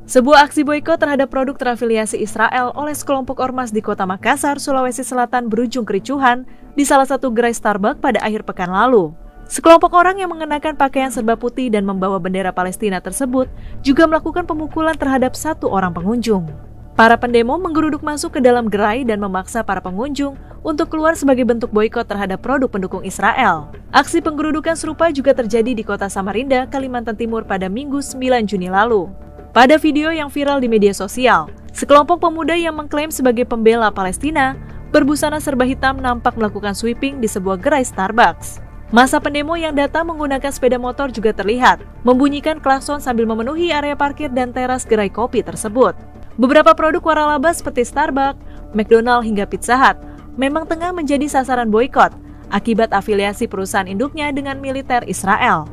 Sebuah aksi boikot terhadap produk terafiliasi Israel oleh sekelompok ormas di kota Makassar, Sulawesi Selatan berujung kericuhan di salah satu gerai Starbucks pada akhir pekan lalu. Sekelompok orang yang mengenakan pakaian serba putih dan membawa bendera Palestina tersebut juga melakukan pemukulan terhadap satu orang pengunjung. Para pendemo menggeruduk masuk ke dalam gerai dan memaksa para pengunjung untuk keluar sebagai bentuk boikot terhadap produk pendukung Israel. Aksi penggerudukan serupa juga terjadi di kota Samarinda, Kalimantan Timur pada Minggu 9 Juni lalu. Pada video yang viral di media sosial, sekelompok pemuda yang mengklaim sebagai pembela Palestina berbusana serba hitam nampak melakukan sweeping di sebuah gerai Starbucks. Masa pendemo yang datang menggunakan sepeda motor juga terlihat membunyikan klakson sambil memenuhi area parkir dan teras gerai kopi tersebut. Beberapa produk waralaba seperti Starbucks, McDonald hingga Pizza Hut memang tengah menjadi sasaran boikot akibat afiliasi perusahaan induknya dengan militer Israel.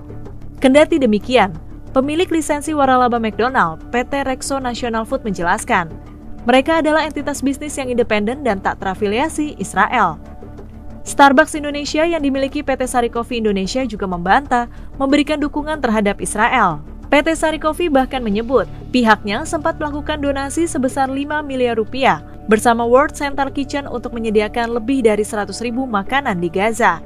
Kendati demikian, pemilik lisensi waralaba McDonald, PT Rexo National Food menjelaskan, mereka adalah entitas bisnis yang independen dan tak terafiliasi Israel. Starbucks Indonesia yang dimiliki PT Sari Coffee Indonesia juga membantah memberikan dukungan terhadap Israel. PT Sari Coffee bahkan menyebut pihaknya sempat melakukan donasi sebesar 5 miliar rupiah bersama World Central Kitchen untuk menyediakan lebih dari 100.000 makanan di Gaza.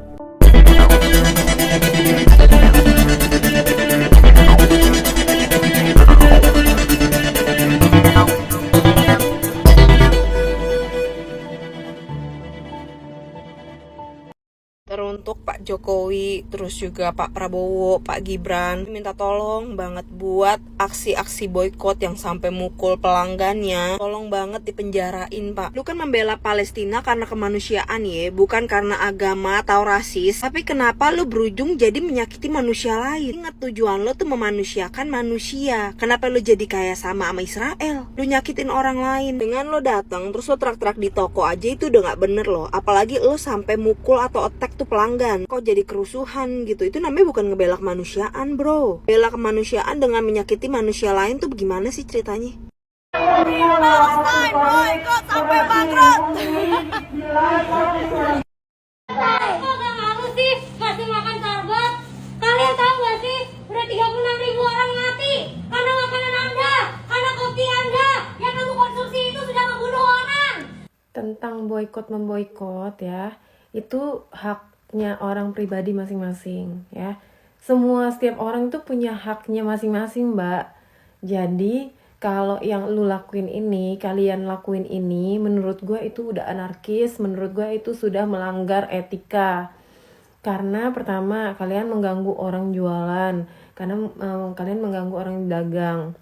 Teruntuk Pak Jokowi, terus juga Pak Prabowo, Pak Gibran, minta tolong banget buat aksi-aksi boikot yang sampai mukul pelanggannya. Tolong banget dipenjarain, Pak. Lu kan membela Palestina karena kemanusiaan ya, bukan karena agama atau rasis. Tapi kenapa lu berujung jadi menyakiti manusia lain? Ingat tujuan lu tuh memanusiakan manusia. Kenapa lu jadi kayak sama Israel? Lu nyakitin orang lain. Dengan lu datang terus lu teriak-teriak di toko aja itu udah gak bener loh. Apalagi lu sampai mukul atau attack tuh pelanggan, kok jadi kerusuhan gitu. Itu namanya bukan ngebela kemanusiaan, bro. Bela kemanusiaan dengan menyakiti manusia lain tuh bagaimana sih ceritanya? Palestine boykot sampai bangkrut. Kok gak malu sih masih makan Starbucks? Kalian tahu gak sih udah 36.000 orang mati karena makanan Anda, karena kopi Anda yang kamu konsumsi itu sudah membunuh orang. Tentang boikot-memboikot ya, itu haknya orang pribadi masing-masing ya. Setiap orang itu punya haknya masing-masing, Mbak. Jadi kalau yang lu lakuin ini, kalian lakuin ini, menurut gue itu udah anarkis, menurut gue itu sudah melanggar etika. Karena pertama, kalian mengganggu orang jualan, karena kalian mengganggu orang dagang.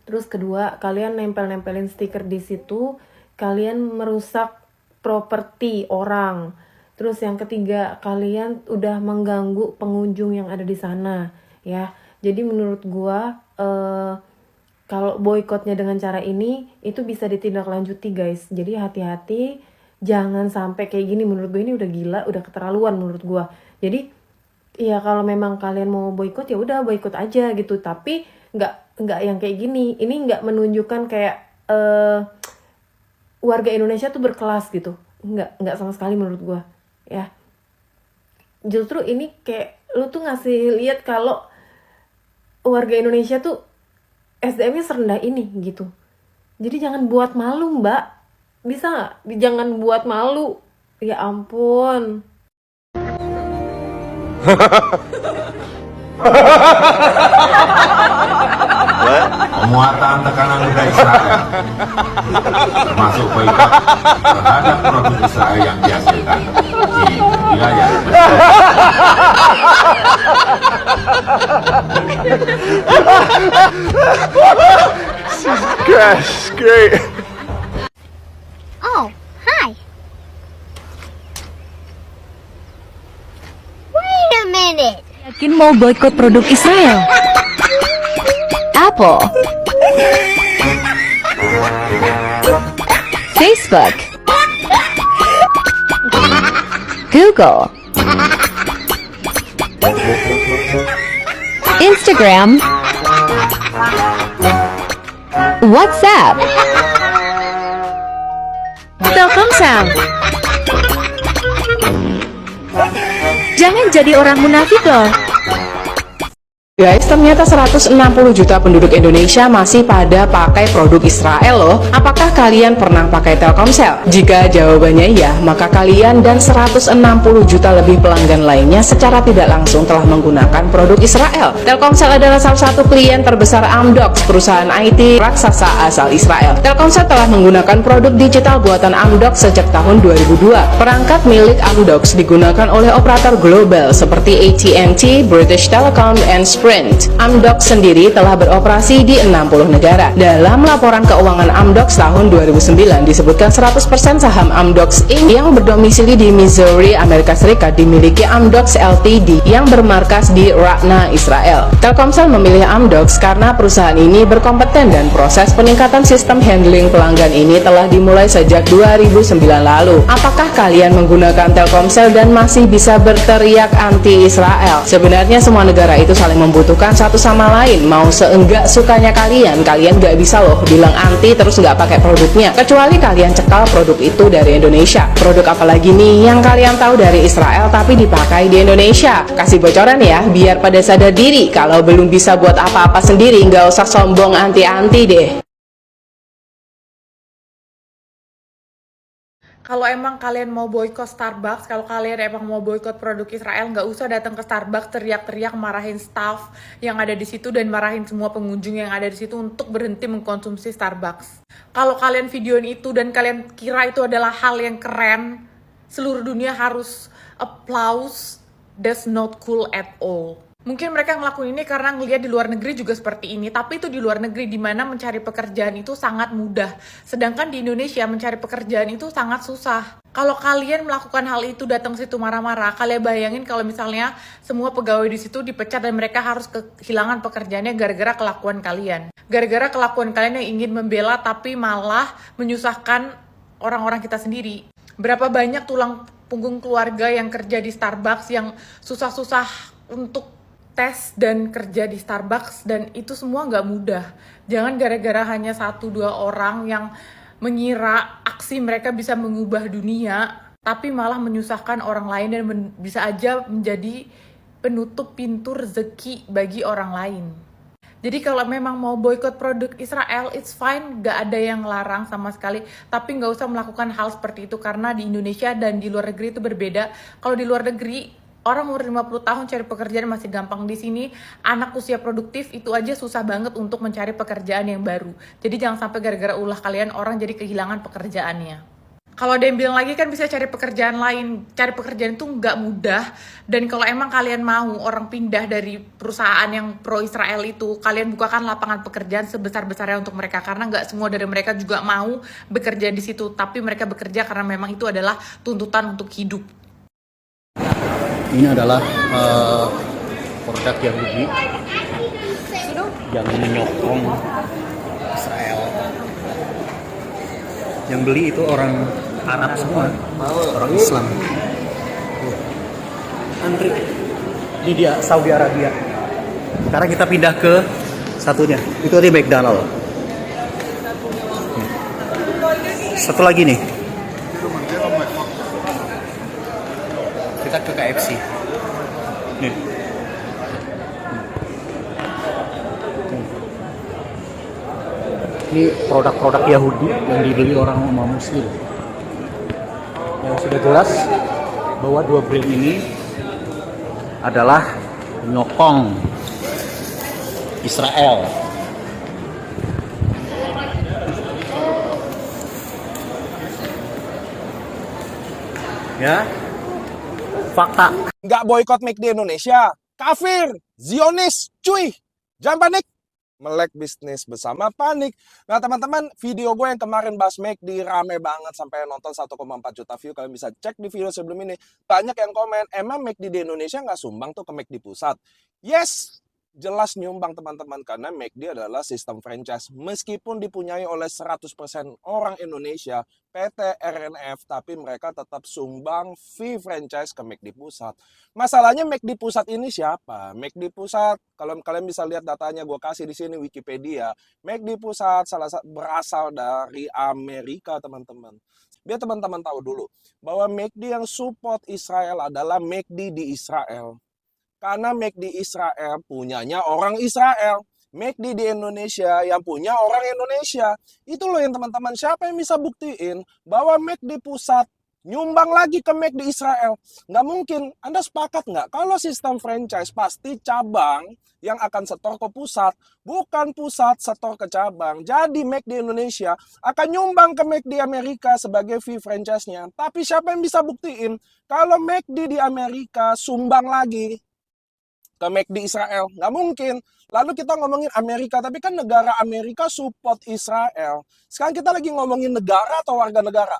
Terus kedua, kalian nempel-nempelin stiker di situ, kalian merusak properti orang. Terus yang ketiga, kalian udah mengganggu pengunjung yang ada di sana ya. Jadi menurut gua kalau boikotnya dengan cara ini itu bisa ditindaklanjuti, guys. Jadi hati-hati, jangan sampai kayak gini. Menurut gue ini udah gila, udah keterlaluan menurut gua. Jadi ya kalau memang kalian mau boikot ya udah boikot aja gitu. Tapi nggak yang kayak gini. Ini nggak menunjukkan kayak warga Indonesia tuh berkelas gitu. Nggak sama sekali menurut gua ya. Justru ini kayak lu tuh ngasih lihat kalau warga Indonesia tuh SDM-nya serendah ini gitu. Jadi jangan buat malu, Mbak. Bisa nggak? Jangan buat malu. Ya ampun. Penguatan tekanan ke Israel termasuk boikot terhadap produk Israel yang dihasilkan di wilayah Gosh, great. Oh, hi. Wait a minute. Yakin mau boikot produk Israel? Apple, Facebook, Google, Instagram, WhatsApp, Telkomsel. Jangan jadi orang munafik loh. Guys, ternyata 160 juta penduduk Indonesia masih pada pakai produk Israel loh. Apakah kalian pernah pakai Telkomsel? Jika jawabannya iya, maka kalian dan 160 juta lebih pelanggan lainnya secara tidak langsung telah menggunakan produk Israel. Telkomsel adalah salah satu klien terbesar Amdocs, perusahaan IT raksasa asal Israel. Telkomsel telah menggunakan produk digital buatan Amdocs sejak tahun 2002. Perangkat milik Amdocs digunakan oleh operator global seperti AT&T, British Telecom, dan Sprint. Amdocs sendiri telah beroperasi di 60 negara. Dalam laporan keuangan Amdocs tahun 2009 disebutkan 100% saham Amdocs Inc. yang berdomisili di Missouri, Amerika Serikat dimiliki Amdocs Ltd yang bermarkas di Ratna, Israel. Telkomsel memilih Amdocs karena perusahaan ini berkompeten dan proses peningkatan sistem handling pelanggan ini telah dimulai sejak 2009 lalu. Apakah kalian menggunakan Telkomsel dan masih bisa berteriak anti-Israel? Sebenarnya semua negara itu saling membutuhkan satu sama lain. Mau seenggak sukanya kalian nggak bisa loh bilang anti terus nggak pakai produknya, kecuali kalian cekal produk itu dari Indonesia. Produk apa lagi nih yang kalian tahu dari Israel tapi dipakai di Indonesia? Kasih bocoran ya, biar pada sadar diri. Kalau belum bisa buat apa-apa sendiri, nggak usah sombong anti-anti deh. Kalau emang kalian mau boykot Starbucks, kalau kalian emang mau boykot produk Israel, nggak usah datang ke Starbucks teriak-teriak marahin staff yang ada di situ dan marahin semua pengunjung yang ada di situ untuk berhenti mengkonsumsi Starbucks. Kalau kalian videoin itu dan kalian kira itu adalah hal yang keren, seluruh dunia harus applause. That's not cool at all. Mungkin mereka ngelakuin ini karena ngelihat di luar negeri juga seperti ini, tapi itu di luar negeri di mana mencari pekerjaan itu sangat mudah. Sedangkan di Indonesia mencari pekerjaan itu sangat susah. Kalau kalian melakukan hal itu, datang situ marah-marah, kalian bayangin kalau misalnya semua pegawai di situ dipecat dan mereka harus kehilangan pekerjaannya gara-gara kelakuan kalian. Gara-gara kelakuan kalian yang ingin membela tapi malah menyusahkan orang-orang kita sendiri. Berapa banyak tulang punggung keluarga yang kerja di Starbucks yang susah-susah untuk tes dan kerja di Starbucks, dan itu semua nggak mudah. Jangan gara-gara hanya 1-2 orang yang mengira aksi mereka bisa mengubah dunia, tapi malah menyusahkan orang lain dan bisa aja menjadi penutup pintu rezeki bagi orang lain. Jadi kalau memang mau boykot produk Israel, it's fine, nggak ada yang larang sama sekali. Tapi nggak usah melakukan hal seperti itu karena di Indonesia dan di luar negeri itu berbeda. Kalau di luar negeri, orang umur 50 tahun cari pekerjaan masih gampang. Di sini, anak usia produktif itu aja susah banget untuk mencari pekerjaan yang baru. Jadi jangan sampai gara-gara ulah kalian orang jadi kehilangan pekerjaannya. Kalau ada yang bilang lagi kan bisa cari pekerjaan lain. Cari pekerjaan itu nggak mudah. Dan kalau emang kalian mau orang pindah dari perusahaan yang pro Israel itu, kalian bukakan lapangan pekerjaan sebesar-besarnya untuk mereka. Karena nggak semua dari mereka juga mau bekerja di situ. Tapi mereka bekerja karena memang itu adalah tuntutan untuk hidup. Ini adalah produk Yahudi yang menyokong Israel. Yang beli itu orang Arab semua, orang Islam. Antri. Ini dia Saudi Arabia. Sekarang kita pindah ke satunya. Itu tadi McDonald. Satu lagi nih. Kita ke KFC. Nih. Ini produk-produk Yahudi yang dibeli orang Muslim. Yang sudah jelas bahwa dua brand ini adalah menyokong Israel. Ya, fakta. Nggak boykot McD Indonesia, kafir, Zionis, cuy, jangan panik. Melek bisnis bersama panik. Nah teman-teman, video gue yang kemarin bahas McD rame banget sampai nonton 1,4 juta view. Kalian bisa cek di video sebelum ini. Banyak yang komen, emang McD di Indonesia nggak sumbang tuh ke McD pusat? Yes, jelas nyumbang teman-teman. Karena McD adalah sistem franchise. Meskipun dipunyai oleh 100% orang Indonesia, PT RNF, tapi mereka tetap sumbang fee franchise ke McD pusat. Masalahnya McD pusat ini siapa? McD pusat, kalau kalian bisa lihat datanya, gue kasih di sini Wikipedia. McD pusat berasal dari Amerika, teman-teman. Biar teman-teman tahu dulu bahwa McD yang support Israel adalah McD di Israel. Karena McD Israel punyanya orang Israel. McD di Indonesia yang punya orang Indonesia. Itu loh yang teman-teman, siapa yang bisa buktiin bahwa McD pusat nyumbang lagi ke McD Israel? Nggak mungkin. Anda sepakat nggak? Kalau sistem franchise pasti cabang yang akan setor ke pusat, bukan pusat setor ke cabang. Jadi McD Indonesia akan nyumbang ke McD Amerika sebagai fee franchise-nya. Tapi siapa yang bisa buktiin kalau McD di Amerika sumbang lagi ke McD Israel? Nggak mungkin. Lalu kita ngomongin Amerika, tapi kan negara Amerika support Israel. Sekarang kita lagi ngomongin negara atau warga negara?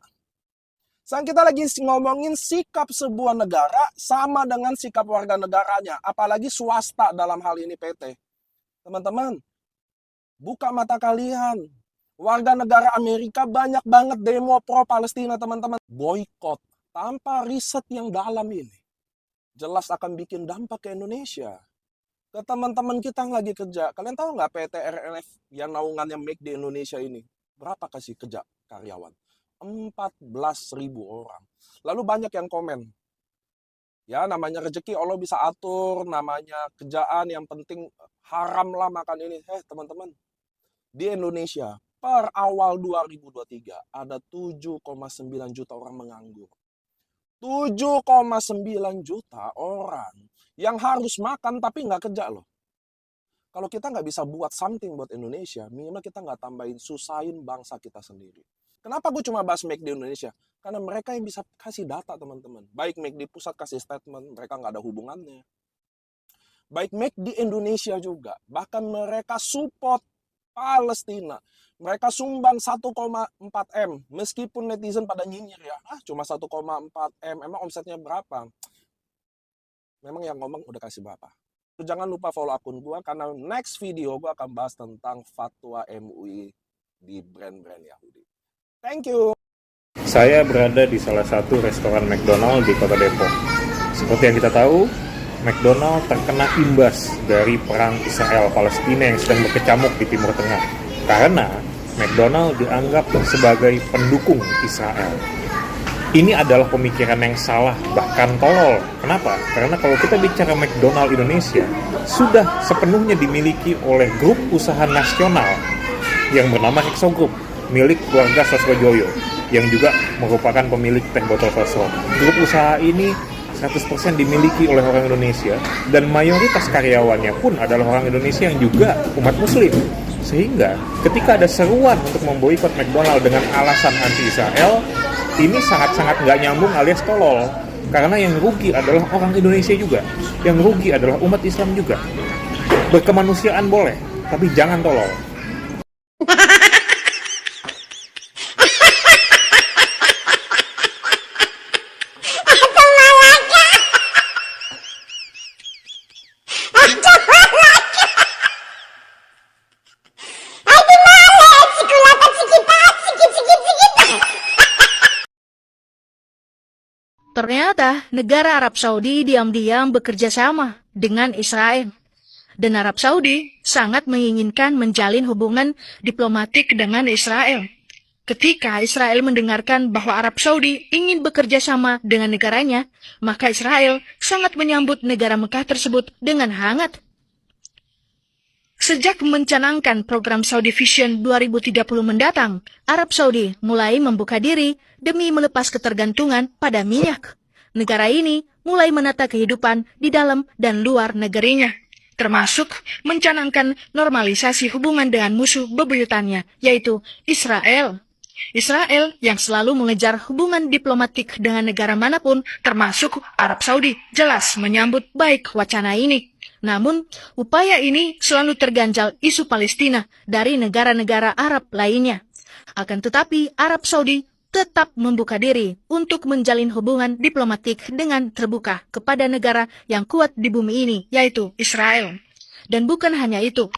Sekarang kita lagi ngomongin sikap sebuah negara sama dengan sikap warga negaranya. Apalagi swasta dalam hal ini PT. Teman-teman, buka mata kalian. Warga negara Amerika banyak banget demo pro Palestina, teman-teman. Boykot tanpa riset yang dalam ini jelas akan bikin dampak ke Indonesia. Ke teman-teman kita yang lagi kerja. Kalian tahu nggak PT RLF yang naungannya McD di Indonesia ini? Berapa kasih kerja karyawan? 14.000 orang. Lalu banyak yang komen. Ya, namanya rezeki Allah bisa atur, namanya kerjaan yang penting haram lah makan ini. Teman-teman, di Indonesia per awal 2023 ada 7,9 juta orang menganggur. 7,9 juta orang yang harus makan tapi nggak kerja loh. Kalau kita nggak bisa buat something buat Indonesia, minimal kita nggak tambahin susahin bangsa kita sendiri. Kenapa gue cuma bahas McD di Indonesia? Karena mereka yang bisa kasih data, teman-teman. Baik McD pusat kasih statement, mereka nggak ada hubungannya. Baik McD Indonesia juga, bahkan mereka support Palestina. Mereka sumbang 1,4 M, meskipun netizen pada nyinyir ya, cuma 1,4 M, emang omsetnya berapa? Memang yang ngomong udah kasih berapa? Jangan lupa follow akun gue, karena next video gue akan bahas tentang fatwa MUI di brand-brand Yahudi. Thank you. Saya berada di salah satu restoran McDonald di Kota Depok. Seperti yang kita tahu, McDonald terkena imbas dari perang Israel-Palestina yang sedang berkecamuk di Timur Tengah. Karena McDonald dianggap sebagai pendukung Israel. Ini adalah pemikiran yang salah, bahkan tolol. Kenapa? Karena kalau kita bicara McDonald Indonesia, sudah sepenuhnya dimiliki oleh grup usaha nasional yang bernama Hexo Group, milik keluarga Sosrojoyo, yang juga merupakan pemilik teh botol Sosro. Grup usaha ini 100% dimiliki oleh orang Indonesia, dan mayoritas karyawannya pun adalah orang Indonesia yang juga umat Muslim. Sehingga ketika ada seruan untuk memboikot McDonald dengan alasan anti-Israel, ini sangat-sangat nggak nyambung alias tolol. Karena yang rugi adalah orang Indonesia juga. Yang rugi adalah umat Islam juga. Berkemanusiaan boleh, tapi jangan tolol. Ternyata negara Arab Saudi diam-diam bekerja sama dengan Israel. Dan Arab Saudi sangat menginginkan menjalin hubungan diplomatik dengan Israel. Ketika Israel mendengarkan bahwa Arab Saudi ingin bekerja sama dengan negaranya, maka Israel sangat menyambut negara Mekah tersebut dengan hangat. Sejak mencanangkan program Saudi Vision 2030 mendatang, Arab Saudi mulai membuka diri demi melepas ketergantungan pada minyak. Negara ini mulai menata kehidupan di dalam dan luar negerinya, termasuk mencanangkan normalisasi hubungan dengan musuh bebuyutannya, yaitu Israel. Israel yang selalu mengejar hubungan diplomatik dengan negara manapun, termasuk Arab Saudi, jelas menyambut baik wacana ini. Namun, upaya ini selalu terganjal isu Palestina dari negara-negara Arab lainnya. Akan tetapi, Arab Saudi tetap membuka diri untuk menjalin hubungan diplomatik dengan terbuka kepada negara yang kuat di bumi ini, yaitu Israel. Dan bukan hanya itu,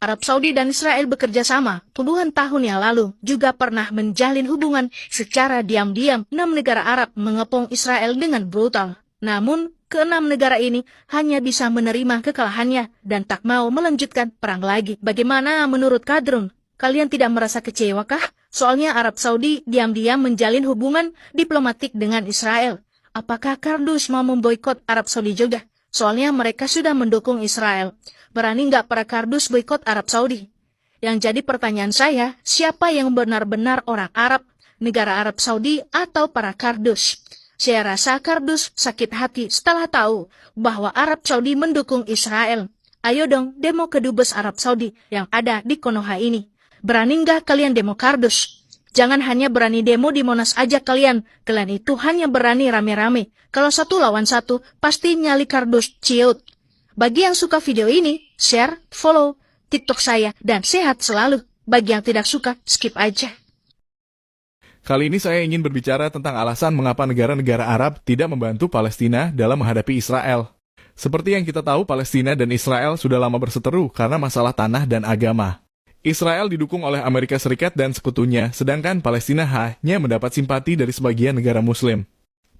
Arab Saudi dan Israel bekerja sama puluhan tahun yang lalu juga pernah menjalin hubungan secara diam-diam. 6 negara Arab mengepung Israel dengan brutal. Namun, ke-6 negara ini hanya bisa menerima kekalahannya dan tak mau melanjutkan perang lagi. Bagaimana menurut Kadrun? Kalian tidak merasa kecewakah? Soalnya Arab Saudi diam-diam menjalin hubungan diplomatik dengan Israel. Apakah Kardus mau memboikot Arab Saudi juga? soalnya mereka sudah mendukung Israel. Berani nggak para kardus boikot Arab Saudi? Yang jadi pertanyaan saya, siapa yang benar-benar orang Arab, negara Arab Saudi atau para kardus? Saya rasa kardus sakit hati setelah tahu bahwa Arab Saudi mendukung Israel. Ayo dong demo ke Dubes Arab Saudi yang ada di Konoha ini. Berani nggak kalian demo kardus? Jangan hanya berani demo di Monas aja kalian. Kalian itu hanya berani rame-rame. Kalau 1 lawan 1, pasti nyali kardus ciut. Bagi yang suka video ini, share, follow TikTok saya, dan sehat selalu. Bagi yang tidak suka, skip aja. Kali ini saya ingin berbicara tentang alasan mengapa negara-negara Arab tidak membantu Palestina dalam menghadapi Israel. Seperti yang kita tahu, Palestina dan Israel sudah lama berseteru karena masalah tanah dan agama. Israel didukung oleh Amerika Serikat dan sekutunya, sedangkan Palestina hanya mendapat simpati dari sebagian negara Muslim.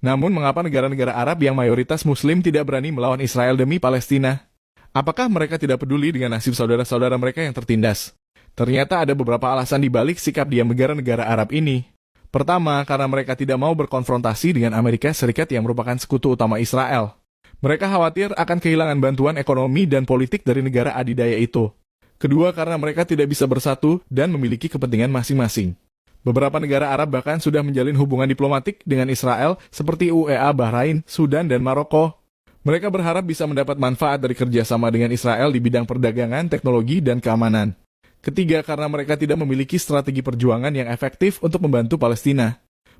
Namun, mengapa negara-negara Arab yang mayoritas Muslim tidak berani melawan Israel demi Palestina? Apakah mereka tidak peduli dengan nasib saudara-saudara mereka yang tertindas? Ternyata ada beberapa alasan di balik sikap diam negara-negara Arab ini. Pertama, karena mereka tidak mau berkonfrontasi dengan Amerika Serikat yang merupakan sekutu utama Israel. Mereka khawatir akan kehilangan bantuan ekonomi dan politik dari negara adidaya itu. Kedua, karena mereka tidak bisa bersatu dan memiliki kepentingan masing-masing. Beberapa negara Arab bahkan sudah menjalin hubungan diplomatik dengan Israel seperti UEA, Bahrain, Sudan, dan Maroko. Mereka berharap bisa mendapat manfaat dari kerjasama dengan Israel di bidang perdagangan, teknologi, dan keamanan. Ketiga, karena mereka tidak memiliki strategi perjuangan yang efektif untuk membantu Palestina.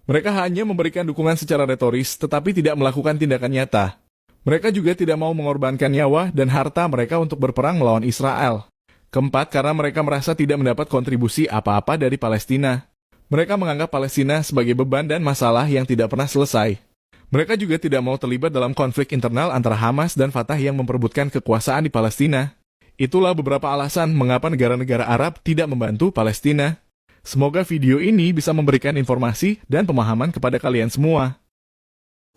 Mereka hanya memberikan dukungan secara retoris, tetapi tidak melakukan tindakan nyata. Mereka juga tidak mau mengorbankan nyawa dan harta mereka untuk berperang melawan Israel. Keempat, karena mereka merasa tidak mendapat kontribusi apa-apa dari Palestina. Mereka menganggap Palestina sebagai beban dan masalah yang tidak pernah selesai. Mereka juga tidak mau terlibat dalam konflik internal antara Hamas dan Fatah yang memperebutkan kekuasaan di Palestina. Itulah beberapa alasan mengapa negara-negara Arab tidak membantu Palestina. Semoga video ini bisa memberikan informasi dan pemahaman kepada kalian semua.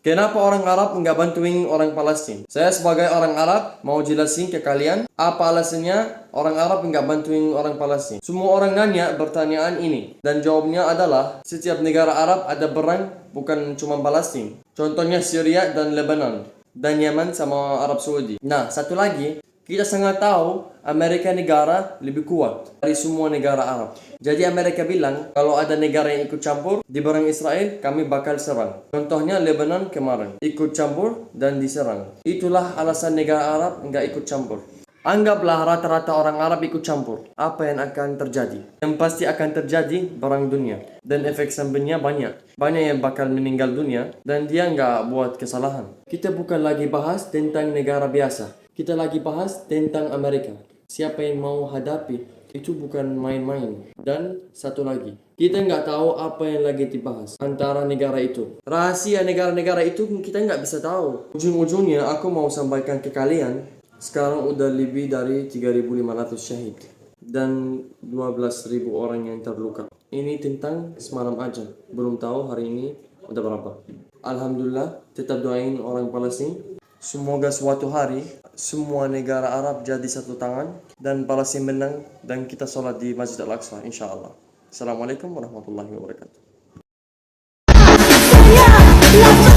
Kenapa orang Arab nggak bantuin orang Palestina? Saya sebagai orang Arab mau jelasin ke kalian apa alasannya orang Arab nggak bantuin orang Palestina. Semua orang nanya pertanyaan ini dan jawabnya adalah setiap negara Arab ada perang, bukan cuma Palestina. Contohnya Syria dan Lebanon dan Yaman sama Arab Saudi. Nah, satu lagi, kita sangat tahu Amerika negara lebih kuat dari semua negara Arab. Jadi Amerika bilang, kalau ada negara yang ikut campur di perang Israel, kami bakal serang. Contohnya Lebanon kemarin, ikut campur dan diserang. Itulah alasan negara Arab nggak ikut campur. Anggaplah rata-rata orang Arab ikut campur. Apa yang akan terjadi? Yang pasti akan terjadi perang dunia. Dan efek sampingnya banyak. Banyak yang bakal meninggal dunia dan dia nggak buat kesalahan. Kita bukan lagi bahas tentang negara biasa. Kita lagi bahas tentang Amerika. Siapa yang mau hadapi, itu bukan main-main. Dan satu lagi, kita nggak tahu apa yang lagi dibahas antara negara itu. Rahasia negara-negara itu kita nggak bisa tahu. Ujung-ujungnya aku mau sampaikan ke kalian, sekarang udah lebih dari 3.500 syahid. Dan 12.000 orang yang terluka. Ini tentang semalam aja. Belum tahu hari ini udah berapa. Alhamdulillah, tetap doain orang Palestina. Semoga suatu hari semua negara Arab jadi satu tangan dan Palestina menang dan kita sholat di Masjid Al-Aqsa insyaAllah. Assalamualaikum warahmatullahi wabarakatuh. Yeah.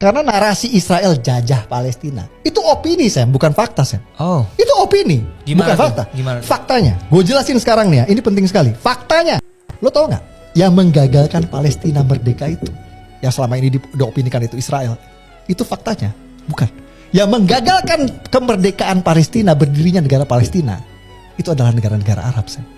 Karena narasi Israel jajah Palestina itu opini, Sam, bukan fakta, Sam. Oh. Itu opini, bukan fakta. Gimana? Faktanya, gue jelasin sekarang nih ya. Ini penting sekali. Faktanya, lo tau nggak? Yang menggagalkan Palestina merdeka itu, yang selama ini diopinikan itu Israel, itu faktanya, bukan. Yang menggagalkan kemerdekaan Palestina, berdirinya negara Palestina, itu adalah negara-negara Arab, Sam.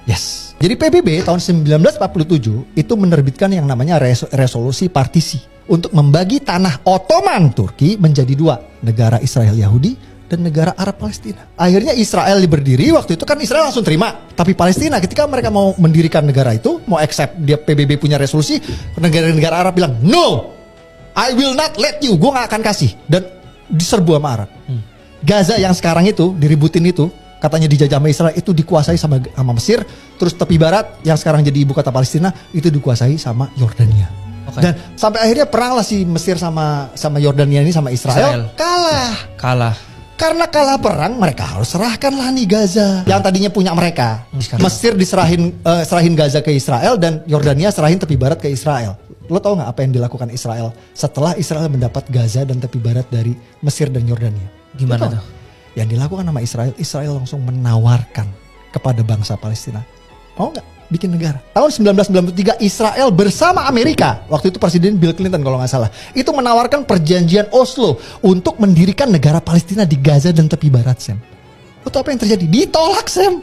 Yes. Jadi PBB tahun 1947 itu menerbitkan yang namanya resolusi partisi untuk membagi tanah Ottoman Turki menjadi dua, negara Israel Yahudi dan negara Arab Palestina. Akhirnya Israel berdiri, waktu itu kan Israel langsung terima. Tapi Palestina ketika mereka mau mendirikan negara itu, mau accept dia PBB punya resolusi, negara-negara Arab bilang, "No, I will not let you." Gue gak akan kasih. Dan diserbu sama Arab. Gaza yang sekarang itu diributin itu, katanya dijajah sama Israel, itu dikuasai sama Mesir. Terus tepi barat yang sekarang jadi ibu kota Palestina itu dikuasai sama Yordania. Dan sampai akhirnya perang lah si Mesir sama Yordania ini sama Israel. Kalah. Karena kalah perang, mereka harus serahkan lah nih Gaza yang tadinya punya mereka. Mesir serahin Gaza ke Israel dan Yordania serahin tepi barat ke Israel. Lo tau nggak apa yang dilakukan Israel setelah Israel mendapat Gaza dan tepi barat dari Mesir dan Yordania? Gimana tuh? Yang dilakukan sama Israel langsung menawarkan kepada bangsa Palestina, mau nggak bikin negara? Tahun 1993 Israel bersama Amerika, waktu itu Presiden Bill Clinton kalau nggak salah, itu menawarkan perjanjian Oslo untuk mendirikan negara Palestina di Gaza dan tepi barat, Sam. Lo tau apa yang terjadi? Ditolak, Sam.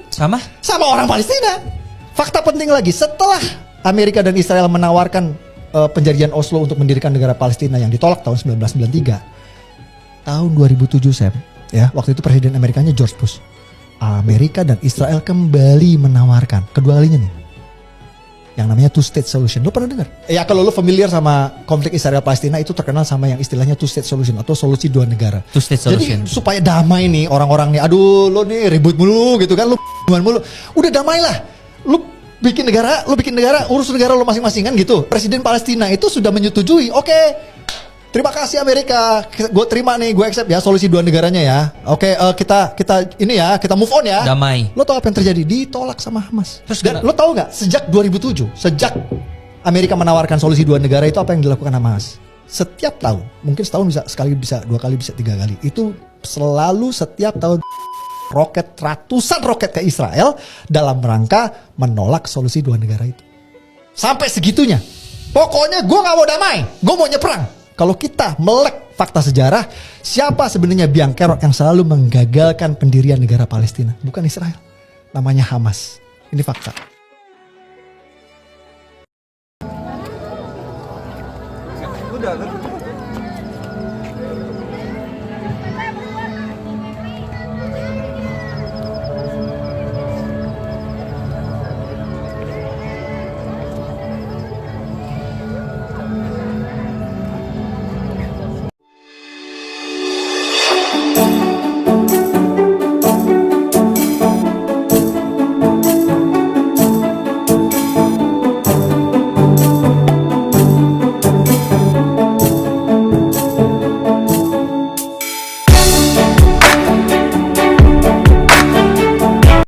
Sama orang Palestina. Fakta penting lagi, setelah Amerika dan Israel menawarkan perjanjian Oslo untuk mendirikan negara Palestina yang ditolak tahun 1993, tahun 2007, Sam, ya, waktu itu Presiden Amerikanya George Bush. Amerika dan Israel kembali menawarkan, kedua kalinya nih, yang namanya two-state solution. Lo pernah dengar? Ya kalau lo familiar sama konflik Israel-Palestina, itu terkenal sama yang istilahnya two-state solution atau solusi dua negara. Two-state solution. Jadi supaya damai nih orang-orang nih, aduh lo nih ribut mulu gitu kan, lo mulu. Udah damailah. Lo bikin negara, urus negara lo masing-masing kan gitu. Presiden Palestina itu sudah menyetujui, oke. Terima kasih Amerika, gue terima nih, gue accept ya solusi dua negaranya ya. Oke, kita ini ya, kita move on ya. Damai. Lo tau apa yang terjadi? Ditolak sama Hamas. Dan lo tau nggak? Sejak 2007, sejak Amerika menawarkan solusi dua negara itu, apa yang dilakukan Hamas? Setiap tahun, mungkin setahun bisa sekali, bisa dua kali, bisa tiga kali. Itu selalu setiap tahun ratusan roket ke Israel dalam rangka menolak solusi dua negara itu. Sampai segitunya. Pokoknya gue nggak mau damai, gue maunya perang. Kalau kita melek fakta sejarah, siapa sebenarnya biang kerok yang selalu menggagalkan pendirian negara Palestina? Bukan Israel, namanya Hamas. Ini fakta.